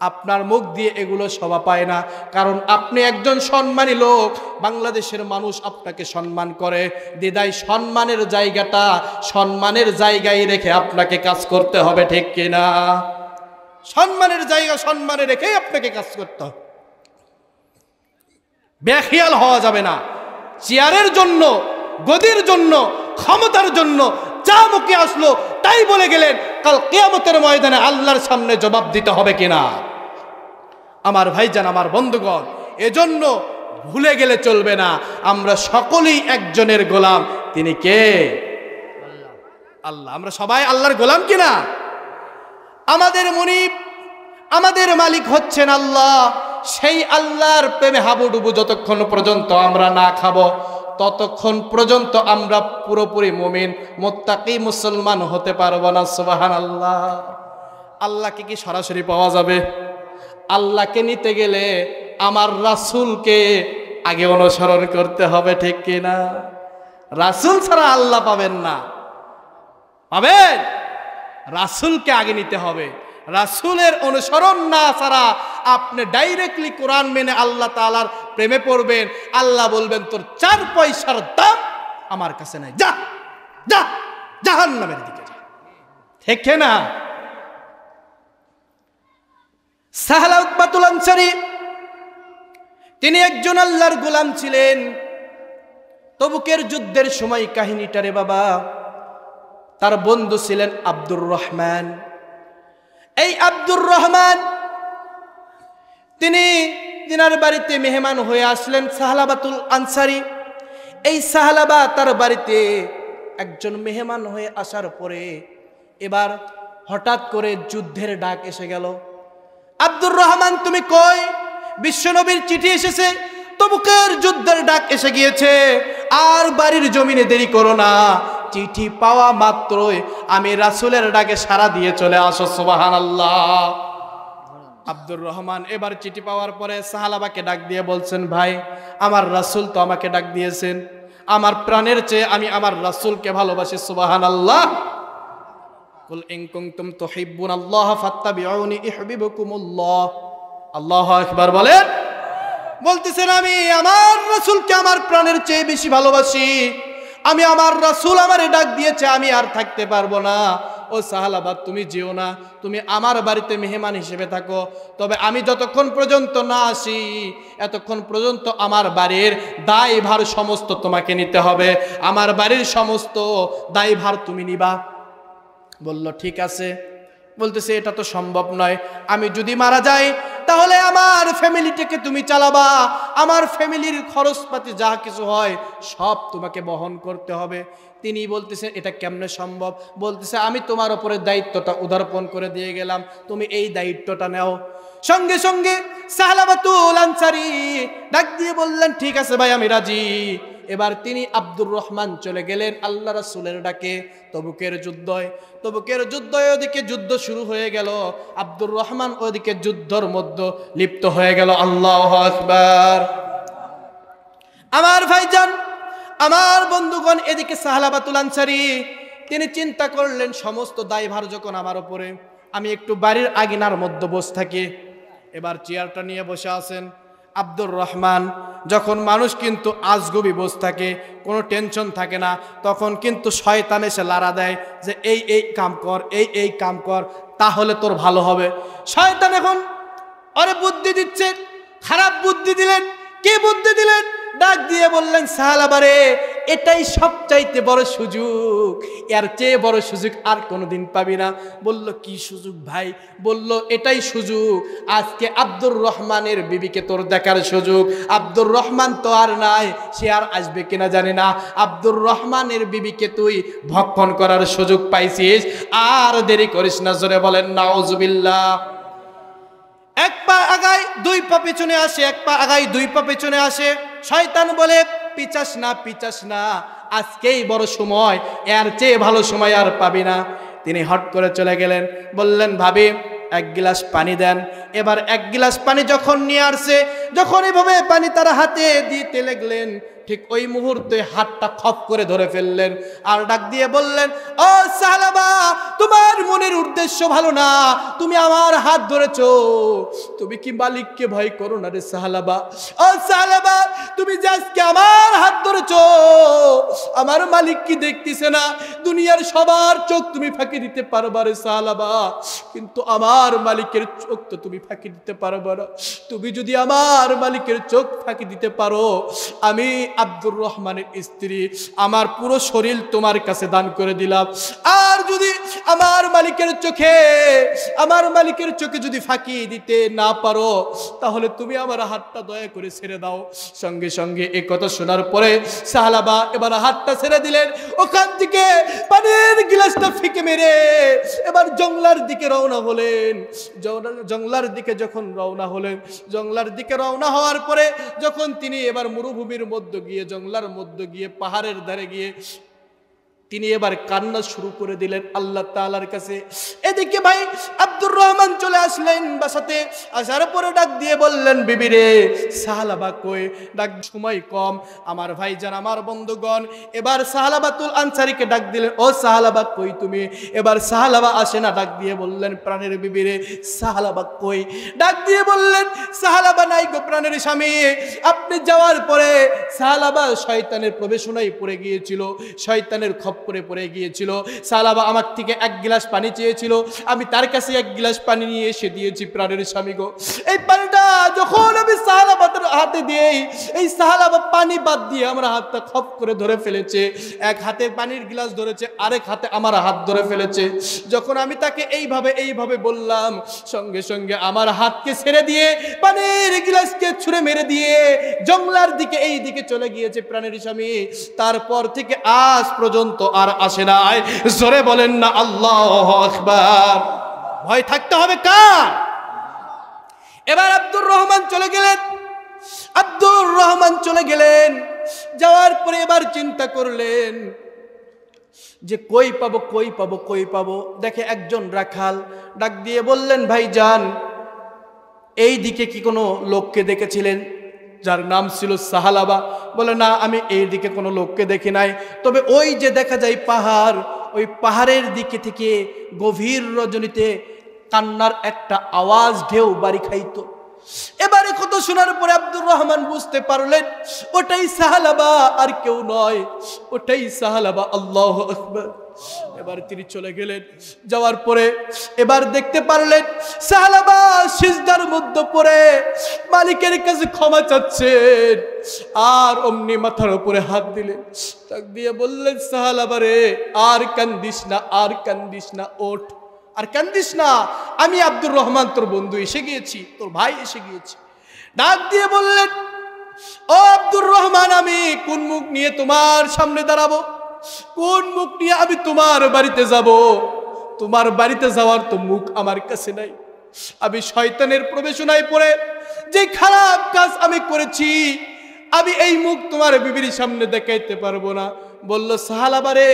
আপনার মুখ দিয়ে এগুলো শোভা পায় না, কারণ আপনি একজন সম্মানী লোক। বাংলাদেশের মানুষ আপনাকে সম্মান করে, দিদাই সম্মানের জায়গাটা সম্মানের জায়গায় রেখে আপনাকে কাজ করতে হবে, ঠিক কিনা? সম্মানের জায়গা সম্মানে রেখেই আপনাকে কাজ করতে হবে, বেখিয়াল হওয়া যাবে না। চেয়ারের জন্য, গদির জন্য, ক্ষমতার জন্য যা মুখে আসলো তাই বলে গেলেন, কাল কিয়ামতের ময়দানে আল্লাহর সামনে জবাব দিতে হবে কিনা? আমার ভাইজান, আমার বন্ধুগণ, এজন্য ভুলে গেলে চলবে না, আমরা সকলেই একজনের গোলাম। তিনি কে? আল্লাহ। আমরা সবাই আল্লাহর গোলাম কিনা? আমাদের মুনিব, আমাদের মালিক হচ্ছেন আল্লাহ। সেই আল্লাহর প্রেমে হাবুডুবু যতক্ষণ পর্যন্ত আমরা না খাবো, ততক্ষণ পর্যন্ত আমরা পুরোপুরি মুমিন মুত্তাকি মুসলমান হতে পারবো না। সুবহানাল্লাহ। আল্লাহকে কি সরাসরি পাওয়া যাবে? আল্লাহকে নিতে গেলে আমার রাসূলকে আগে অনুসরণ করতে হবে, ঠিক কিনা? রাসূল ছাড়া আল্লাহ পাবেন না। পাবেন? রাসূলকে আগে নিতে হবে। রাসূলের অনুসরণ না ছাড়া আপনি ডাইরেক্টলি কোরআন মেনে আল্লাহ তাআলার প্রেমে পড়বেন, আল্লাহ বলবেন তোর 4 পয়সার দাম আমার কাছে নাই, যা যা জাহান্নামের দিকে যা। ঠিক না? সাহলা উতবাতুল আনসারী, তিনি একজন আল্লাহর গোলাম ছিলেন। তবুকের যুদ্ধের সময় কাহিনীটা রে বাবা, তার বন্ধু ছিলেন আব্দুর রহমান। এই আব্দুর রহমান তিনি তিনার বাড়িতে মেহমান হয়ে আসলেন সাহলাবাতুল আনসারী। এই সাহলাবা তার বাড়িতে একজন মেহমান হয়ে আসার পরে এবার হঠাৎ করে যুদ্ধের ডাক এসে গেল। আব্দুর রহমান তুমি কই? বিশ্বনবীর চিঠি এসেছে, তবুকের যুদ্ধের ডাক এসে গিয়েছে, আর বাড়ির জমিনে দেরি করো না, চিঠি পাওয়া মাত্রই আমি রাসূলের ডাকে সাড়া দিয়ে চলে আসো। সুবহানাল্লাহ। আব্দুর রহমান এবার চিঠি পাওয়ার পরে সাহালাবাকে ডাক দিয়ে বলছেন, ভাই আমার রাসূল তো আমাকে ডাক দিয়েছেন, আমার প্রাণের চেয়ে আমি আমার রাসূলকে ভালোবাসি। সুবহানাল্লাহ। কুল ইন কুনতুম তুহিব্বুনাল্লাহ ফাত্তাবিউনি ইউহিব্বুকুমুল্লাহ। আল্লাহু আকবার বলেন। বলতেছেন আমি আমার রাসূলকে আমার প্রাণের চেয়ে বেশি ভালোবাসি, আমি আমার রাসূল আমারে ডাক দিয়েছে, আমি আর থাকতে পারবো না। ও সাহালাবা তুমি যেও না, তুমি আমার বাড়িতে মেহমান হিসেবে থাকো, তবে আমি যতক্ষণ পর্যন্ত না আসি এতক্ষণ পর্যন্ত আমার বাড়ির দায়ভার সমস্ত তোমাকে নিতে হবে, আমার বাড়ির সমস্ত দায়ভার তুমি নিবা। বলল ঠিক আছে। বলতেছে এটা তো সম্ভব নয়, আমি যদি মারা যাই তাহলে আমার ফ্যামিলিটাকে তুমি চালাবা, আমার ফ্যামিলির খরচপাতি যা কিছু হয় সব তোমাকে বহন করতে হবে। তিনি বলতেছে এটা কেমনে সম্ভব? বলতেছে আমি তোমার উপরে দায়িত্বটা উদারপন করে দিয়ে গেলাম, তুমি এই দায়িত্বটা নাও। সঙ্গে সঙ্গে সাহলাবাতুল আনসারী ডাক দিয়ে বললেন ঠিক আছে ভাই আমি রাজি। এবার তিনি আব্দুর রহমান চলে গেলেন আল্লাহ রাসূলের ডাকে। তবুকের যুদ্ধ ওদিকে যুদ্ধ শুরু হয়ে গেল, আব্দুর রহমান ওদিকে যুদ্ধের মধ্যে লিপ্ত হয়ে গেল। আল্লাহু আকবার। আমার ভাইজান, আমার বন্ধুগণ, এদিকে সাহলাবাতুল আনসারী তিনি চিন্তা করলেন সমস্ত দায়ভার যখন আমার উপরে, আমি একটু বাড়ির আঙিনার মধ্যে বসে থাকি। এবার চেয়ারটা নিয়ে বসে আছেন আব্দুর রহমান। যখন মানুষ কিন্তু আজগবি বসে থাকে, কোনো টেনশন থাকে না, তখন কিন্তু শয়তান এসে লাড়া দেয় যে এই কাম কর, এই কাম কর, তাহলে তোর ভালো হবে। শয়তান এখন আরে বুদ্ধি দিচ্ছে, খারাপ বুদ্ধি দিলেন। কি বুদ্ধি দিলেন? ডাক দিয়ে বললেন সাহালাবারে এটাই সবচাইতে বড় সুযোগ, এর চেয়ে বড় সুযোগ আর কোনোদিন পাবি না। বলল কি সুযোগ ভাই? বলল এটাই সুযোগ, আজকে আব্দুর রহমানের বিবিকে তোর দেখার সুযোগ। আব্দুর রহমান তো আর নাই, সে আর আসবে কিনা জানি না, আব্দুর রহমানের বিবিকে তুই ভক্ষণ করার সুযোগ পাইছিস, আর দেরি করিস না। জোরে বলেন নাউজুবিল্লাহ। এক পা আগায় দুই পা পেছনে আসে, এক পা আগায় দুই পা পেছনে আসে। শয়তান বলে পিছাস না, আজকেই বড় সময়, এর চেয়ে ভালো সময় আর পাবি না। তিনি হট করে চলে গেলেন, বললেন ভাবি এক গ্লাস পানি দেন। এবার এক গ্লাস পানি যখন নিয়ে আসছে, যখন এভাবে পানি তার হাতে দিতে লাগলেন, ঠিক ওই মুহূর্তে হাতটা খপ করে ধরে ফেললেন আর ডাক দিয়ে বললেন, ও সাহালাবা, তোমার মনের উদ্দেশ্য ভালো না, তুমি আমার হাত ধরেছো, তুমি কি মালিককে ভয় করো না রে সাহালাবা? ও সাহালাবা, তুমি যে আজকে আমার হাত ধরেছো, আমার মালিক কি দেখতেছে না? দুনিয়ার সবার চোখ তুমি ফাঁকি দিতে পারবা রে সাহালাবা, কিন্তু আমার মালিকের চোখ তো তুমি ফাঁকি দিতে পারবা না। তুমি যদি আমার মালিকের চোখ ফাঁকি দিতে পারো, আমি আব্দুর রহমানের স্ত্রী আমার পুরো শরীর তোমার কাছে দান করে দিলাম। আর যদি আমার মালিকের চোখে যদি ফাঁকি দিতে না পারো, তাহলে তুমি আমার হাতটা দয়া করে ছেড়ে দাও। সঙ্গে সঙ্গে এই কথা শোনার পরে সাহালাবা এবার হাতটা ছেড়ে দিলেন। ওখান থেকে পানির গ্লাসটা ফিকে মেরে এবার জংলার দিকে রওনা হলেন। জংলার দিকে যখন জংলার দিকে রওনা হওয়ার পরে যখন তিনি এবার মরুভূমির মধ্যে গিয়ে, জংলার মধ্যে গিয়ে, পাহাড়ের ধারে গিয়ে তিনি এবার কান্না শুরু করে দিলেন আল্লাহ তাআলার কাছে। এদিকে ভাই আব্দুর রহমান চলে আসলেন বাসাতে। আসার পরে ডাক দিয়ে বললেন, বিবি রে, সাহালাবা কই? ডাক সময় কম আমার ভাইজান, আমার বন্ধুগণ। এবার সাহালাবাতুল আনসারীকে ডাক দিলেন, ও সাহালাবা কই তুমি? এবার সাহালাবা আসে না। ডাক দিয়ে বললেন, প্রাণের বিবি রে, সাহালাবা কই? ডাক দিয়ে বললেন, সাহালাবা নাই গো প্রাণের স্বামী। আপনি যাওয়ার পরে সাহালাবা শয়তানের প্রবেশনায় পড়ে গিয়েছিল, শয়তানের করে পড়ে গিয়েছিল। সাহালাবা আমার থেকে এক গ্লাস পানি চেয়েছিল, আমি তার কাছে এক গ্লাস পানি নিয়ে এসে দিয়েছি প্রাণের স্বামী গো। এই পানিটা যখন আমি সাহালাবার হাতে দিই, এই সাহালাবা পানি বাদ দিয়ে আমার হাতটা খপ করে ধরে ফেলেছে। এক হাতে পানির গ্লাস ধরেছে, আরেক হাতে আমার হাত ধরে ফেলেছে। যখন আমি তাকে এইভাবে বললাম, সঙ্গে সঙ্গে আমার হাতকে ছেড়ে দিয়ে পানির গ্লাসকে ছুঁড়ে মেরে দিয়ে জংলার দিকে এই দিকে চলে গিয়েছে প্রাণের স্বামী। তারপর থেকে আজ পর্যন্ত আর আসে নাই। জোরে বলেন না আল্লাহু আকবার। ভয় থাকতে হবে কার? এবার আব্দুর রহমান চলে গেলেন। যাওয়ার পরে এবার চিন্তা করলেন যে কই পাবো। দেখে একজন রাখাল, ডাক দিয়ে বললেন, ভাইজান, এই দিকে কি কোনো লোককে দেখেছিলেন যার নাম ছিল সাহালাবা? বলে, না, আমি এই দিকে কোনো লোককে দেখি নাই, তবে ওই যে দেখা যায় পাহাড়, ওই পাহাড়ের দিকে থেকে গভীর রজনীতে কান্নার একটা আওয়াজ ঢেউ বাড়ি খাইতো। এবারে কত শোনার পরে আব্দুর রহমান বুঝতে পারলেন ওটাই সাহালাবা, আর কেউ নয়, ওটাই সাহালাবা। আল্লাহু আকবার। এবার তিনি চলে গেলেন। যাওয়ার পরে এবার দেখতে পারলেন সাহালাবা সিজদার মধ্যে পড়ে মালিকের কাছে ক্ষমা চাচ্ছেন। আর অমনি মাথার উপরে হাত দিলেন, তাক দিয়ে বললেন, সাহালাবা রে, আর কান্দিস না, ওঠ, আর কান্দিস না। আমি আব্দুর রহমান তোর বন্ধু এসে গিয়েছি, তোর ভাই এসে গিয়েছি। ডাক দিয়ে বললেন, ও আব্দুর রহমান, আমি কোন মুখ নিয়ে তোমার সামনে দাঁড়াবো? কোন মুখ নিয়ে আমি তোমার বাড়িতে যাব? তোমার বাড়িতে যাওয়ার তো মুখ আমার কাছে নাই। আমি শয়তানের প্রবেশনায় পড়ে যে খারাপ কাজ আমি করেছি, আমি এই মুখ তোমার বিবির সামনে দেখাইতে পারবো না। বলল, সাহালাবা রে,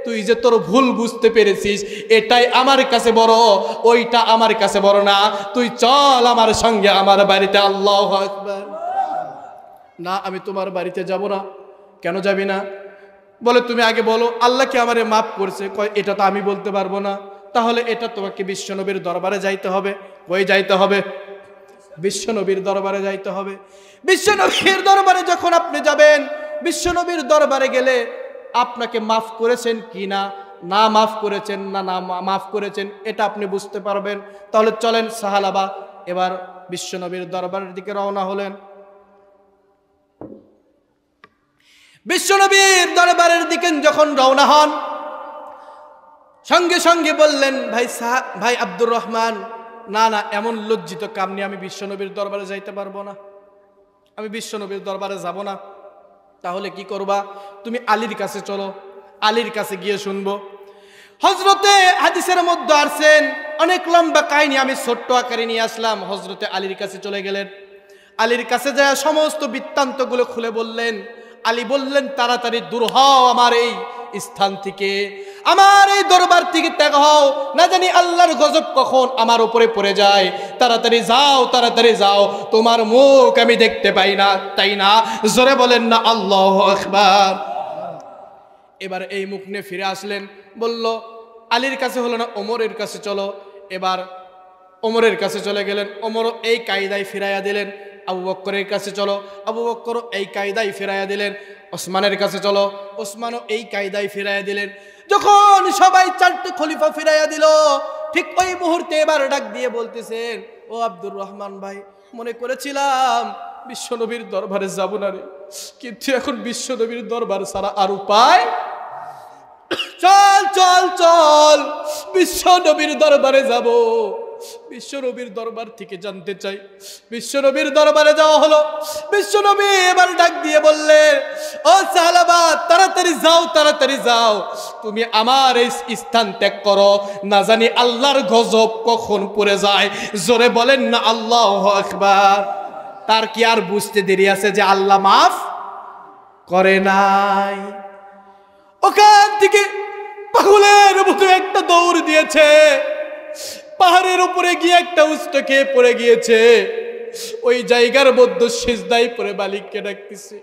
তুই যে তোর ভুল বুঝতে পেরেছিস, এটাই আমার কাছে বড়, ওইটা আমার কাছে বড় না। তুই চল আমার সঙ্গে আমার বাড়িতে। আল্লাহু আকবার। না, আমি তোমার বাড়িতে যাব না। কেন যাবি না? বলে, তুমি আগে বলো আল্লাহ কি আমারে মাফ করছে? কয়, এটা তো আমি বলতে পারবো না। তাহলে এটা তোমাকে বিশ্বনবীর দরবারে যাইতে হবে। কই যাইতে হবে? বিশ্বনবীর দরবারে যাইতে হবে। বিশ্বনবীর দরবারে যখন আপনি যাবেন, বিশ্বনবীর দরবারে গেলে আপনাকে মাফ করেছেন কি না, না মাফ করেছেন না মাফ করেছেন, এটা আপনি বুঝতে পারবেন। তাহলে চলেন। সাহালাবা এবার বিশ্বনবীর দরবারের দিকে রওনা হলেন। বিশ্বনবীর দরবারের দিকে যখন রওনা হন, সঙ্গে সঙ্গে বললেন, ভাই আব্দুর রহমান, না, এমন লজ্জিত কাম নিয়ে আমি বিশ্বনবীর দরবারে যাইতে পারবো না, আমি বিশ্বনবীর দরবারে যাব না। তাহলে কি করবা? তুমি আলীর কাছে চলো, আলীর কাছে গিয়ে শুনবো। হযরতে হাদিসের মধ্যে আসছেন, অনেক লম্বা কাহিনী, আমি ছোট্ট আকারে নিয়ে আসলাম। হযরতে আলীর কাছে চলে গেলেন। আলীর কাছে যায় সমস্ত বৃত্তান্তগুলো খুলে বললেন। আলী বললেন, তাড়াতাড়ি দূর হও আমার এই স্থান থেকে। আমার এই দরবার থেকে ত্যাগ হও, না জানি আল্লাহর গজব কখন আমার উপরে পড়ে যায়। তাড়াতাড়ি যাও, তাড়াতাড়ি যাও, তোমার মুখ আমি দেখতে পাই না, তাই না? জোরে বলেন না আল্লাহু আকবার। এবার এই মুখ নিয়ে ফিরে আসলেন, বলল আলীর কাছে হলো না, ওমরের কাছে চলো। এবার ওমরের কাছে চলে গেলেন, ওমরও এই কায়দায় ফিরাইয়া দিলেন। আবু বকরের কাছে চলো, আবু বকরও এই কায়দায় ফিরাইয়া দিলেন। ওসমানের কাছে চলো, ওসমানও এই কায়দায় ফিরাইয়া দিলেন। যখন সবাই চারটে খলিফা ফিরাইয়া দিল, ঠিক ওই মুহূর্তে এবার ডাক দিয়ে বলতেছেন, ও আব্দুর রহমান ভাই, মনে করেছিলাম বিশ্বনবীর দরবারে যাব না রে, কিন্তু এখন বিশ্বনবীর দরবার ছাড়া আর উপায়, চল চল চল বিশ্বনবীর দরবারে যাব। বিশ্বনবীর দরবার থেকে জানতে চাই। বিশ্বনবীর দরবারে যাওয়া হলো। বিশ্বনবী এবার ডাক দিয়ে বললেন, ও সাহাবা, তাড়াতাড়ি যাও, তাড়াতাড়ি যাও, তুমি আমার এই স্থান ত্যাগ করো, না জানি আল্লাহর গজব কখন পড়ে যায়। জোরে বলেন না আল্লাহু আকবার। তার কি আর বুঝতে দেরি আছে যে আল্লাহ মাফ করে নাই? ওখান থেকে পাগলের মতো একটা দৌড় দিয়েছে, পাহাড়ের উপরে গিয়ে একটা উষ্ট খেয়ে পড়ে গিয়েছে। ওই জায়গার মধ্যে সিজদায় পড়ে মালিককে ডাকতেছে,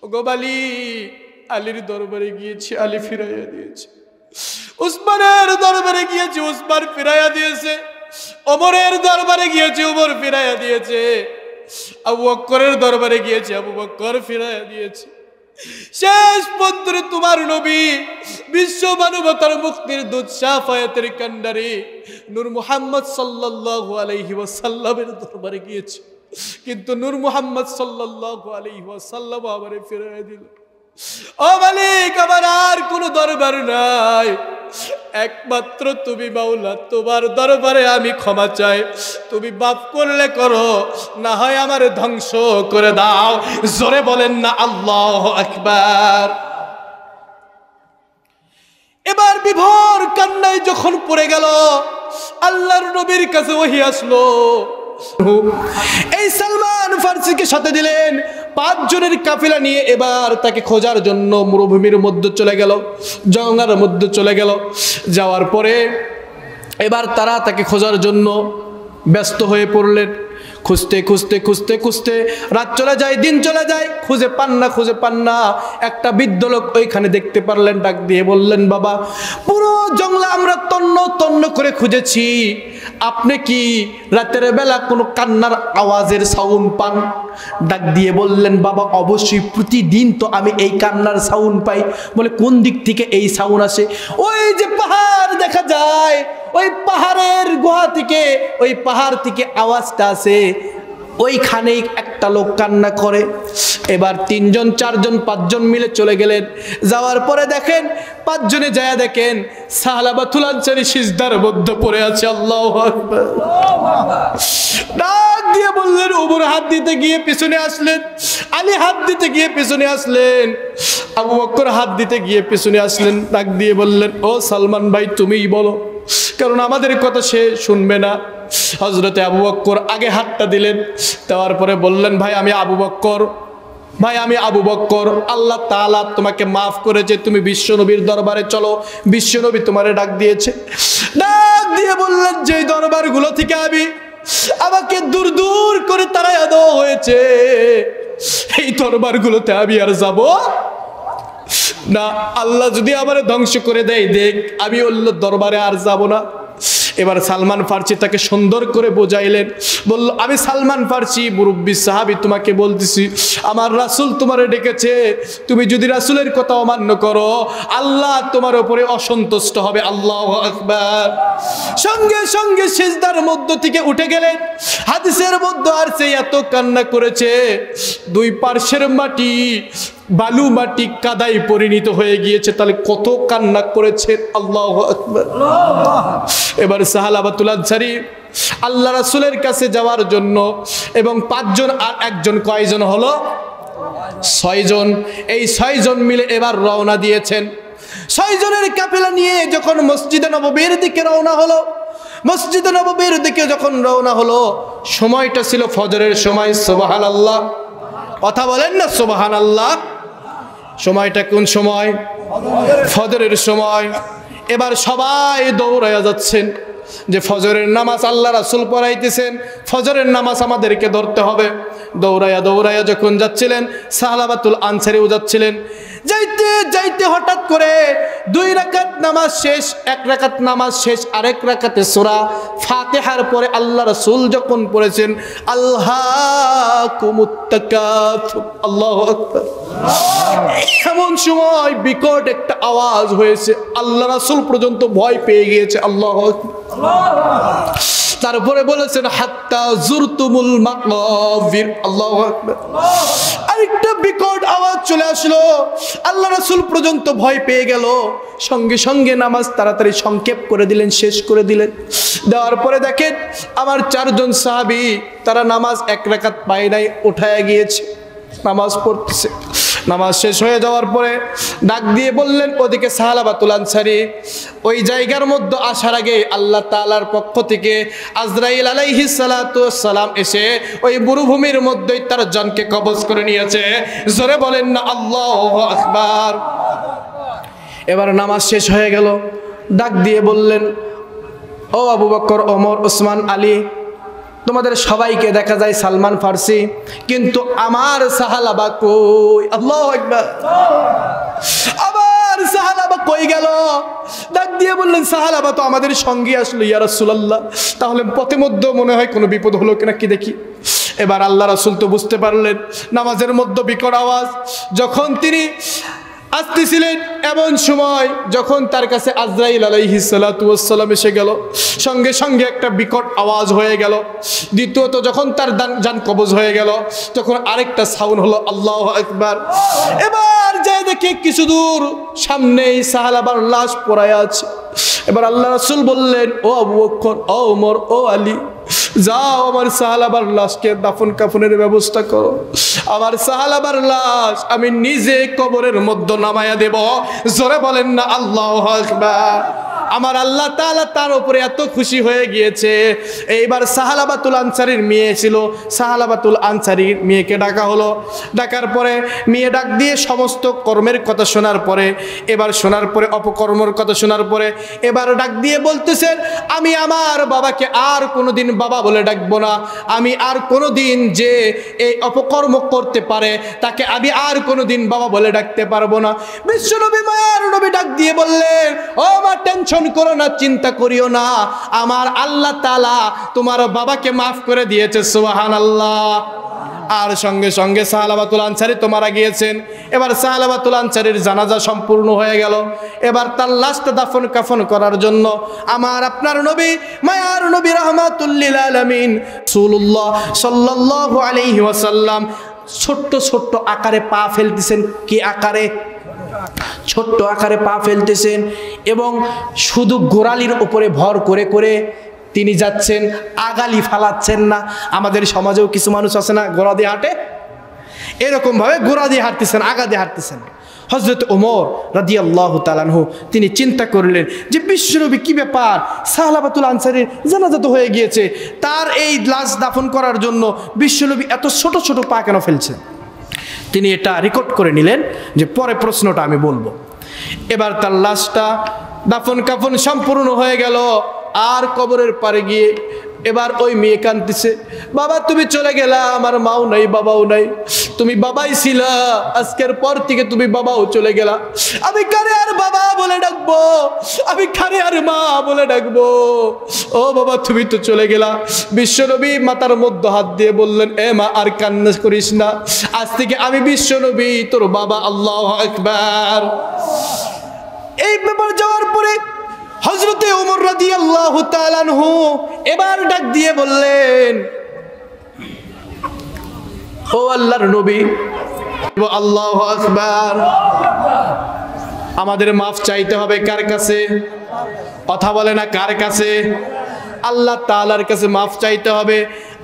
ওগো মালিক, আলীর দরবারে গিয়েছি, আলী ফিরাইয়া দিয়েছে। উসমানের দরবারে গিয়েছি, উসমান ফিরাইয়া দিয়েছে। ওমরের দরবারে গিয়েছি, ওমর ফিরাইয়া দিয়েছে। আবু বকরের দরবারে গিয়েছি, আবু বকর ফিরাইয়া দিয়েছে। শেষ পর্যন্ত তোমার নবী, বিশ্ব মানবতার মুক্তির দূত, শাফায়াতের কান্ডারি নূর মুহাম্মদ সাল্লাল্লাহু আলাইহি ওয়াসাল্লামের দরবারে গিয়েছে, কিন্তু নূর মুহাম্মদ সাল্লাল্লাহু আলাইহি ওয়াসাল্লাম আমারে ফিরিয়ে দিল। ও মালিক, আমার আর কোনো দরবার নাই, একমাত্র তুমি মাওলা, তোমার দরবারে আমি ক্ষমা চাই। তুমি মাফ করলে করো, না হয় আমার ধ্বংস করে দাও। জোরে বলেন না আল্লাহু আকবার। এবার বিভোর কান্নায় যখন পড়ে গেল, আল্লাহর নবীর কাছে ওহী আসলো। এই সালমান ফারসিকে সাথে দিলেন, 5 জনের কাফেলা নিয়ে এবার তাকে খোঁজার জন্য মরুভূমির মধ্যে চলে গেল, জঙ্গলের মধ্যে চলে গেল। যাওয়ার পরে এবার তারা তাকে খোঁজার জন্য ব্যস্ত হয়ে পড়লেন। খুঁজতে খুঁজতে খুঁজতে খুঁজতে রাত চলে যায়, দিন চলে যায়, খুঁজে পান না, খুঁজে পান না। একটা বৃদ্ধ লোক ওইখানে দেখতে পারলেন, ডাক দিয়ে বললেন, বাবা, পুরো জঙ্গলে আমরা তন্ন তন্ন করে খুঁজেছি, আপনি কি রাতের বেলা কোনো কান্নার আওয়াজের সাউন্ড পান? ডাক দিয়ে বললেন, বাবা, অবশ্যই, প্রতিদিন তো আমি এই কান্নার সাউন্ড পাই। বলে, কোন দিক থেকে এই সাউন্ড আসে? ওই যে পাহাড় দেখা যায়, ওই পাহাড়ের গুহা থেকে, ওই পাহাড় থেকে আওয়াজটা আসে, ওইখানেই একটা লোক কান্না করে। এবার 3 জন 4 জন 5 জন মিলে চলে গেলেন। যাওয়ার পরে দেখেন, 5 জনে যায় দেখেন সাহাবাতুল আনসারী সিজদার মধ্যে পড়ে আছে। আল্লাহু আকবার। ডাক দিয়ে বললেন, ওমর হাত দিতে গিয়ে পিছনে আসলেন, আলী হাত দিতে গিয়ে পিছনে আসলেন, আবু বকর হাত দিতে গিয়ে পিছনে আসলেন। ডাক দিয়ে বললেন, ও সালমান ভাই, তুমিই বলো, কারণ আমাদের কথা সে শুনবে না। হযরতে আবু বকর আগে হাতটা দিলেন, দেওয়ার পরে বললেন, ভাই আমি আবু বকর, ভাই আমি আবু বকর, আল্লাহ তাআলা তোমাকে মাফ করেছে, তুমি বিশ্বনবীর দরবারে চলো, বিশ্বনবী তোমারে ডাক দিয়েছে। ডাক দিয়ে বললেন, যে দরবারগুলো থেকে আমাকে দূর দূর করে তাড়াইয়া দেওয়া হয়েছে, এই দরবারগুলোতে আমি আর যাব না। আল্লাহ যদি আমারে ধ্বংস করে দেয়, দেখ, আমি অন্য দরবারে আর যাব না। এবার সালমান ফারসি তাকে সুন্দর করে বোঝাইলেন, বলল, আমি সালমান ফারসি মুরব্বী সাহাবী তোমাকে বলতেছি, আমার রাসূল তোমারে ডেকেছে, তুমি যদি রাসূলের কথা অমান্য করো, আল্লাহ তোমার উপরে অসন্তুষ্ট হবে। আল্লাহু আকবার। সঙ্গে সঙ্গে সিজদার মধ্য থেকে উঠে গেলেন। হাদিসের মধ্যে আর সে এত কান্না করেছে, 2 পার্শ্বের মাটি, বালু মাটি কাদায় পরিণত হয়ে গিয়েছে। তাহলে কত কান্না করেছে। আল্লাহু আকবার। এবার সাহাবাতুল আনসারী আল্লাহ রাসূলের কাছে যাওয়ার জন্য, এবং 5 জন আর 1 জন, কয়জন হলো? 6 জন। এই 6 জন মিলে এবার রওনা দিয়েছেন। 6 জনের কাফেলা নিয়ে যখন মসজিদে নববীর দিকে রওনা হলো, মসজিদে নববীর দিকে যখন রওনা হলো, সময়টা ছিল ফজরের সময়। সুবহানাল্লাহ। কথা বলেন না সুবহানাল্লাহ। সময়টা কোন সময়? ফজরের সময়। এবার সবাই দৌড়াইয়া যাচ্ছেন যে ফজরের নামাজ আল্লাহ রাসূল পড়াইতেছেন, ফজরের নামাজ আমাদেরকে ধরতে হবে। দৌড়াইয়া দৌড়াইয়া যখন যাচ্ছিলেন, সাহালাবাতুল আনসারীও যাচ্ছিলেন। যাইতে যাইতে হঠাৎ করে 2 রাকাত নামাজ শেষ, 1 রাকাত নামাজ শেষ, আরেক রাকাতে সূরা ফাতিহার পরে আল্লাহ রাসূল যখন পড়েছেন আল্লাহকুমুত তাকাসুর, আল্লাহু আকবার, এমন সময় বিকট একটা আওয়াজ হয়েছে, আল্লাহ রাসূল পর্যন্ত ভয় পেয়ে গিয়েছে। আল্লাহু আকবার। তারপরে বলেছেন হাত্তা জুরতুমুল মাকাবির, আল্লাহু আকবার। আরেকটা বিকট আওয়াজ চলে আসলো, আল্লাহ রাসূল পর্যন্ত ভয় পেয়ে গেল। সঙ্গে সঙ্গে নামাজ তাড়াতাড়ি সংক্ষেপ করে দিলেন, শেষ করে দিলেন। দেওয়ার পরে দেখেন আমার 4 জন সাহাবী, তারা নামাজ 1 রাকাত পায় নাই, উঠায়া গিয়েছে, নামাজ পড়তেছে। নামাজ শেষ হয়ে যাওয়ার পরে ডাক দিয়ে বললেন, ওদিকে সাহালাবাতুল আনসারী ওই জায়গার মধ্যে আসার আগে আল্লাহ তাআলার পক্ষ থেকে আজরাইল আলাইহিস সালাতু ওয়াস সালাম এসে ওই মরুভূমির মধ্যেই তার জানকে কবজ করে নিয়েছে। জোরে বলেন না আল্লাহু আকবার। এবার নামাজ শেষ হয়ে গেল, ডাক দিয়ে বললেন, ও আবু বকর, ওমর, ওসমান, আলী, তোমাদের সবাইকে দেখা যায় সালমান ফার্সি, কিন্তু আমার সাহালাবা কই? আল্লাহু আকবার। আবার সাহালাবা কই গেল? ডাক দিয়ে বললেন, সাহালাবা তো আমাদের সঙ্গে আসলো ইয়া রাসূলুল্লাহ, তাহলে পথে মধ্যে মনে হয় কোনো বিপদ হলো কিনা কি দেখি। এবার আল্লাহ রাসূল তো বুঝতে পারলেন নামাজের মধ্যে বিকট আওয়াজ। যখন তিনি আসতেছিলেন এমন সময় যখন তার কাছে আজরাইল আলাইহিস সালাতু ওয়াস সালাম এসে গেল, সঙ্গে সঙ্গে একটা বিকট আওয়াজ হয়ে গেল। দ্বিতীয়ত যখন তার জান কবজ হয়ে গেল, তখন আরেকটা সাউন্ড হলো আল্লাহু আকবার। এবার যাই দেখে কিছু দূর সামনেই সাহালাবার লাশ পড়ে আছে। এবার আল্লাহ রাসূল বললেন, ও আবু বকর, ও ওমর, ও আলী, যাও আমার সাহালাবার লাশকে দাফন কাফনের ব্যবস্থা করো। আমার সাহালাবার লাশ আমি নিজে কবরের মধ্যে নামায়া দেব। জোরে বলেন না আল্লাহু আকবার। আমার আল্লাহ তাআলা তার উপরে এত খুশি হয়ে গিয়েছে। এইবার সাহালাবাতুল আনসারীর মেয়ে ছিল, সাহালাবাতুল আনসারীর মেয়েকে ডাকা হলো। ডাকার পরে মেয়ে ডাক দিয়ে সমস্ত কর্মের কথা শোনার পরে, এবার শোনার পরে অপকর্মের কথা শোনার পরে এবার ডাক দিয়ে বলতেছেন, আমি আমার বাবাকে আর কোনোদিন বাবা বলে ডাকবো না। আমি আর কোনোদিন যে এই অপকর্ম করতে পারে তাকে আমি আর কোনোদিন বাবা বলে ডাকতে পারবো না। বিশ্বনবী মায়ার নবী ডাক দিয়ে বললেন, ও মা, টেনশন করো না, চিন্তা করিও না, আমার আল্লাহ তাআলা তোমার বাবাকে মাফ করে দিয়েছে। সুবহানাল্লাহ। আর সঙ্গে সঙ্গে সাহালাবাতুল আনসারী তো মারা গিয়েছেন। এবার সাহালাবাতুল আনসারীর জানাজা সম্পূর্ণ হয়ে গেল। এবার তার লাশটা দাফন কাফন করার জন্য আমার আপনার নবী, মায়ার নবী রাহমাতুল লিল আলামিন রাসূলুল্লাহ সাল্লাল্লাহু আলাইহি ওয়াসাল্লাম ছোট্ট ছোট্ট আকারে পা ফেলতেছেন। কি আকারে? ছোট্ট আকারে পা ফেলতেছেন এবং শুধু গোড়ালির উপরে ভর করে করে তিনি যাচ্ছেন, আগালি ফালাচ্ছেন না। আমাদের সমাজেও কিছু মানুষ আছে না, গোড়া দিয়ে হাঁটে, এরকম ভাবে গোড়া দিয়ে হাঁটতেছেন, আগা দিয়ে হাঁটতেছেন। হযরত ওমর রাদিয়াল্লাহু তাআলা আনহু তিনি চিন্তা করলেন যে বিশ্বনবী কি ব্যাপার, সাহালাবাতুল আনসারীর জানাজা তো হয়ে গিয়েছে, তার এই লাশ দাফন করার জন্য বিশ্বনবী এত ছোট ছোট পা কেন ফেলছেন? তিনি এটা রেকর্ড করে নিলেন যে পরে প্রশ্নটা আমি বলবো। এবার তার লাশটা দাফন কাফন সম্পূর্ণ হয়ে গেল। আর কবরের পারে গিয়ে এবার ওই মেয়ে কাঁদতেছে, বাবা তুমি চলে গেলা, আমার মাও নাই বাবাও নাই, তুমি বাবাই ছিলা, আজকের পর থেকে তুমি বাবাও চলে গেলা, আমি কারে আর বাবা বলে ডাকবো, আমি কারে আর মা বলে ডাকবো? ও বাবা তুমি তো চলে গেলা। বিশ্বনবী মাথার মধ্যে হাত দিয়ে বললেন, এ মা আর কান্না করিস না, আজ থেকে আমি বিশ্বনবী তোর বাবা। আল্লাহু আকবার। এই ব্যাপার যাওয়ার পরে হযরতে ওমর রাদিয়াল্লাহু তাআলা আনহু এবার ডাক দিয়ে বললেন, ও আল্লাহর নবী, আল্লাহু আকবার, আমাদের মাফ চাইতে হবে কার কাছে? কথা বলে না কার কাছে? আল্লাহ তাআলার কাছে মাফ চাইতে হবে।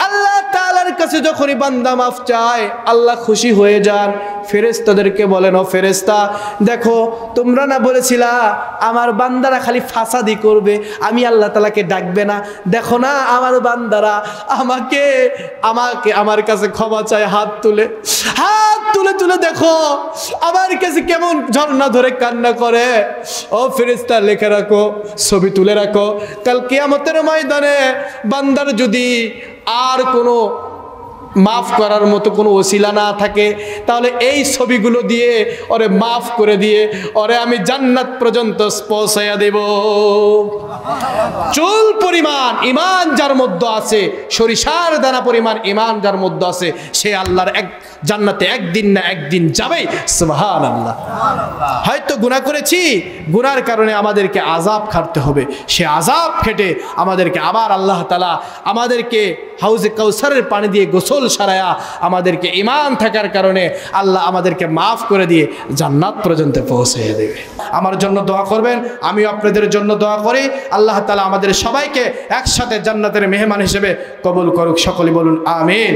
আল্লাহ তাআলার কাছে যখনই বান্দা মাফ চায় আল্লাহ খুশি হয়ে যান। ফেরেশতাদেরকে বলেন, ও ফেরেশতা দেখো তোমরা না বলেছিলা আমার বান্দারা খালি ফাসাদি করবে, আমি আল্লাহ তাআলাকে ডাকবে না, দেখো না আমার বান্দারা আমাকে আমার কাছে ক্ষমা চায় হাত তুলে তুলে দেখো আমার কাছে কেমন ঝর্ণা ধরে কান্না করে। ও ফেরেশতা লিখে রাখো, ছবি তুলে রাখো, কাল কিয়ামতের ময়দানে বান্দার যদি আর কোনো মাফ করার মতো কোনো ওসিলা না থাকে তাহলে এই ছবিগুলো দিয়ে ওরে মাফ করে দিয়ে ওরে আমি জান্নাত পর্যন্ত পৌঁছাইয়া দেব। চুল পরিমাণ ঈমান যার মধ্যে আছে, সরিষার দানা পরিমাণ ঈমান যার মধ্যে আছে, সে আল্লাহর এক জান্নাতে একদিন না একদিন যাবেই। সুবহানাল্লাহ। হয়তো গুনাহ করেছি, গুনার কারণে আমাদেরকে আযাব খাটতে হবে, সে আযাব খেটে আমাদেরকে আবার আল্লাহ তাআলা আমাদেরকে হাউজে কাউসারের পানি দিয়ে গোসল সারায়া আমাদেরকে ঈমান থাকার কারণে আল্লাহ আমাদেরকে মাফ করে দিয়ে জান্নাত পর্যন্ত পৌঁছে দেবে। আমার জন্য দোয়া করবেন, আমিও আপনাদের জন্য দোয়া করি। আল্লাহ তাআলা আমাদের সবাইকে একসাথে জান্নাতের মেহমান হিসেবে কবুল করুক। সকলে বলুন আমিন।